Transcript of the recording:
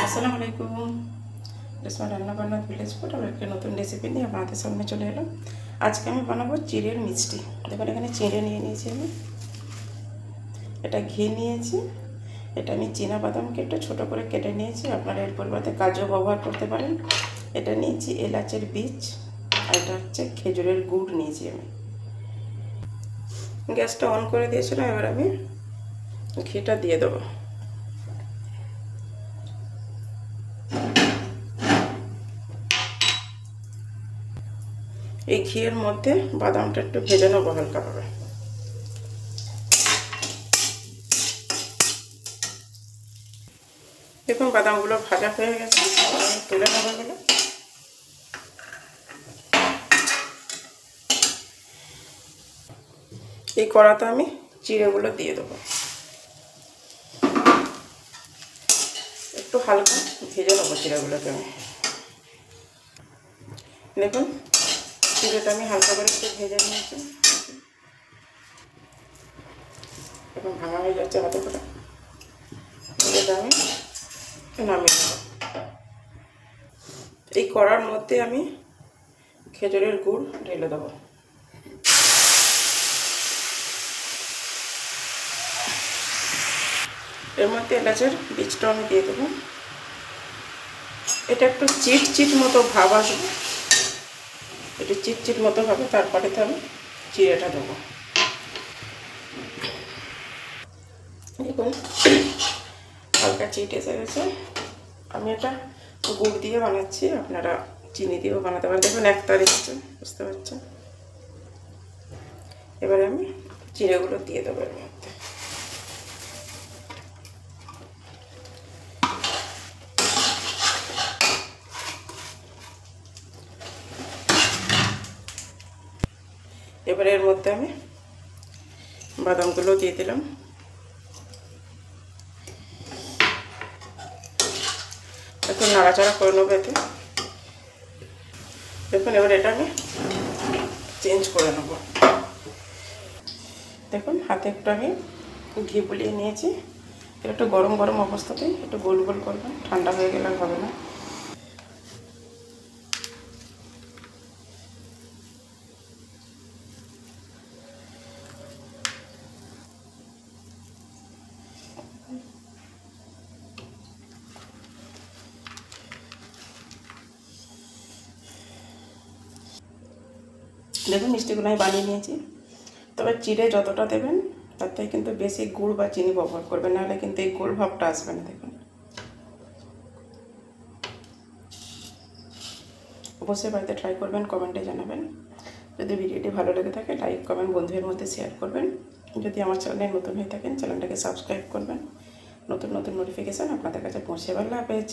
আসসালামু আলাইকুম। রেশমা রান্নাবান্না ভিলেজ ফুড আর একটা নতুন রেসিপি নিয়ে আপনাদের সামনে চলে এলাম। আজকে আমি বানাবো চিড়ের মিষ্টি। দেখুন এখানে চিড়ে নিয়ে নিয়েছি আমি, এটা ঘি নিয়েছি, এটা আমি চীনা বাদামকে একটু ছোটো করে কেটে নিয়েছি, আপনারা এর পরিবর্তে কাজু ব্যবহার করতে পারেন। এটা নিয়েছি এলাচের বীজ, আর এটা হচ্ছে খেজুরের গুড় নিয়েছি আমি। গ্যাসটা অন করে দিয়েছিলাম, এবার আমি ঘিটা দিয়ে দেবো। এই ঘিয়ের মধ্যে বাদামটা একটু ভেজে নেবো হালকাভাবে। দেখুন বাদামগুলো ভাজা হয়ে গেছে, তুলে নেবো এগুলো। এই কড়াতে আমি চিড়েগুলো দিয়ে দেবো, একটু হালকা ভেজে নেবো চিড়েগুলোকে আমি। দেখুন চিড়েটা আমি হালকা করে একটু ভেজে নিয়েছি, এখন ভাঙা হয়ে যাচ্ছে হাতে করে। চিড়েটা আমি নামিয়ে নেব। এই কড়ার মধ্যে আমি খেজুরের গুড় ঢেলে দেবো। এর মধ্যে এলাচের বীজটা আমি দিয়ে দেবো। এটা একটু চিট চিট মতো ভাব আসবে, একটু চিট চিট মতো হবে, তারপরে তো আমি চিড়েটা দেবো। দেখুন হালকা চিট এসে গেছে। আমি এটা গুড় দিয়ে বানাচ্ছি, আপনারা চিনি দিয়েও বানাতে পারেন। দেখুন একতার এসছে, বুঝতে পারছেন। এবারে আমি চিড়েগুলো দিয়ে দেবো এর মধ্যে। এবারে এর মধ্যে আমি বাদামগুলো দিয়ে দিলাম। একটু নাড়াচাড়া করে নেবো এতে। দেখুন এবার এটা আমি চেঞ্জ করে নেব। দেখুন হাতে একটু আমি ঘি বুলিয়ে নিয়েছি, একটু গরম গরম অবস্থাতেই একটু গোল গোল করবেন, ঠান্ডা হয়ে গেলে হবে না। দেখুন মিষ্টিগুলো আমি বানিয়ে নিয়েছি, তবে চিড়ে যতটা দেবেন তার থেকে কিন্তু বেশি গুড় বা চিনি ব্যবহার করবেন, নাহলে কিন্তু এই গোল ভাবটা আসবে না। দেখুন অবশ্যই বাড়িতে ট্রাই করবেন, কমেন্টে জানাবেন। যদি ভিডিওটি ভালো লেগে থাকে লাইক কমেন্ট বন্ধুদের মধ্যে শেয়ার করবেন। যদি আমার চ্যানেলে নতুন হয়ে থাকেন চ্যানেলটাকে সাবস্ক্রাইব করবেন, নতুন নতুন নোটিফিকেশান আপনাদের কাছে পৌঁছে যাবে। আল্লাহ হাফেজ।